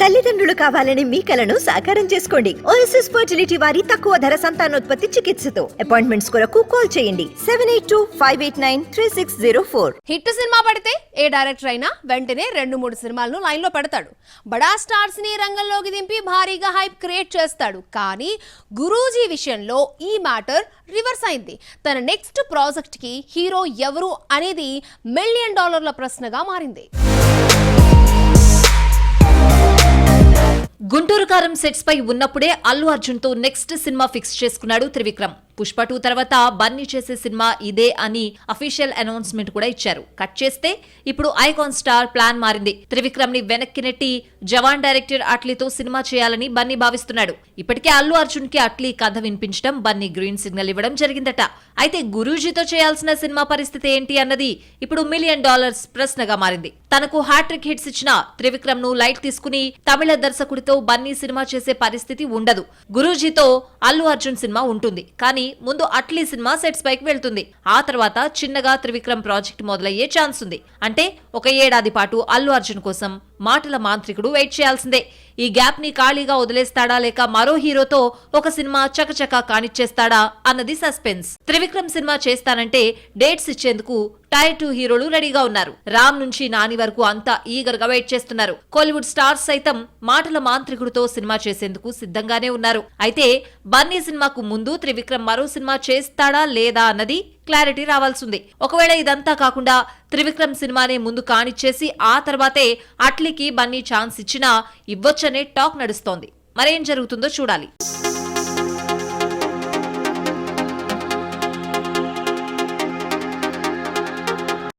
తల్లిదండ్రులు కావాలని మీ కలను సాకారం చేసుకోండి. ఓఎస్ఎస్ ఫర్టిలిటీ వారి తక్కువ ధర సంతానోత్పత్తి చికిత్సతో అపాయింట్మెంట్స్ కొరకు కాల్ చేయండి 7825893604. హిట్ సినిమా పడితే ఏ డైరెక్టర్ అయినా వెంటనే 2-3 సినిమాలను లైన్ లో పెడతాడు. బడా స్టార్స్ ని రంగంలోకి దింపి భారీగా హైప్ క్రియేట్ చేస్తాడు. కానీ గురూజీ విషయంలో ఈ మ్యాటర్ రివర్స్ అయింది. తన నెక్స్ట్ ప్రాజెక్ట్ కి హీరో ఎవరు అనేది $1 మిలియన్ ప్రశ్నగా మారింది. గుంటూరు కారం సెట్స్ పై ఉన్నప్పుడే అల్లు అర్జున్ తో నెక్స్ట్ సినిమా ఫిక్స్ చేసుకున్నాడు త్రివిక్రమ్. పుష్ప 2 తర్వాత బన్నీ చేసే సినిమా ఇదే అని అఫీషియల్ అనౌన్స్మెంట్ కూడా ఇచ్చారు. కట్ చేస్తే ఇప్పుడు ఐకాన్ స్టార్ ప్లాన్ మారింది. త్రివిక్రమ్ ని వెనక్కి నెట్టి జవాన్ డైరెక్టర్ అట్లీతో సినిమా చేయాలని బన్నీ భావిస్తున్నాడు. ఇప్పటికే అల్లు అర్జున్ కి అట్లీ కథ వినిపించడం, బన్నీ గ్రీన్ సిగ్నల్ ఇవ్వడం జరిగిందట. అయితే గురూజీతో చేయాల్సిన సినిమా పరిస్థితి ఏంటి అన్నది ఇప్పుడు $1 మిలియన్ ప్రశ్నగా మారింది. తనకు హ్యాట్రిక్ హిట్స్ ఇచ్చిన త్రివిక్రమ్ ను లైట్ తీసుకుని తమిళ దర్శకుడితో బన్నీ సినిమా చేసే పరిస్థితి ఉండదు. గురూజీతో అల్లు అర్జున్ సినిమా ఉంటుంది, కానీ ముందు అట్లీ సినిమా సెట్స్ పైకి వెళ్తుంది. ఆ తర్వాత చిన్నగా త్రివిక్రమ్ ప్రాజెక్ట్ మొదలయ్యే ఛాన్స్ ఉంది. అంటే 1 ఏడాది పాటు అల్లు అర్జున్ కోసం మాటల మాంత్రికుడు వెయిట్ చేయాల్సిందే. ఈ గ్యాప్ ని ఖాళీగా వదిలేస్తాడా లేక మరో హీరోతో ఒక సినిమా చకచకా కానిచ్చేస్తాడా అన్నది సస్పెన్స్. త్రివిక్రమ్ సినిమా చేస్తానంటే డేట్స్ ఇచ్చేందుకు టైర్ 2 హీరోలు రెడీగా ఉన్నారు. రామ్ నుంచి నాని వరకు అంతా ఈగర్ గా వెయిట్ చేస్తున్నారు. కోలీవుడ్ స్టార్స్ సైతం మాటల మాంత్రికుడితో సినిమా చేసేందుకు సిద్ధంగానే ఉన్నారు. అయితే బన్నీ సినిమాకు ముందు త్రివిక్రమ్ మరో సినిమా చేస్తాడా లేదా అన్నది క్లారిటీ రావాల్సింది. ఒకవేళ ఇదంతా కాకుండా త్రివిక్రమ్ సినిమానే ముందు కానిచ్చేసి ఆ తర్వాతే అట్లీకి బన్నీ ఛాన్స్ ఇచ్చినా ఇవ్వొచ్చనే టాక్ నడుస్తోంది. మరేం జరుగుతుందో చూడాలి.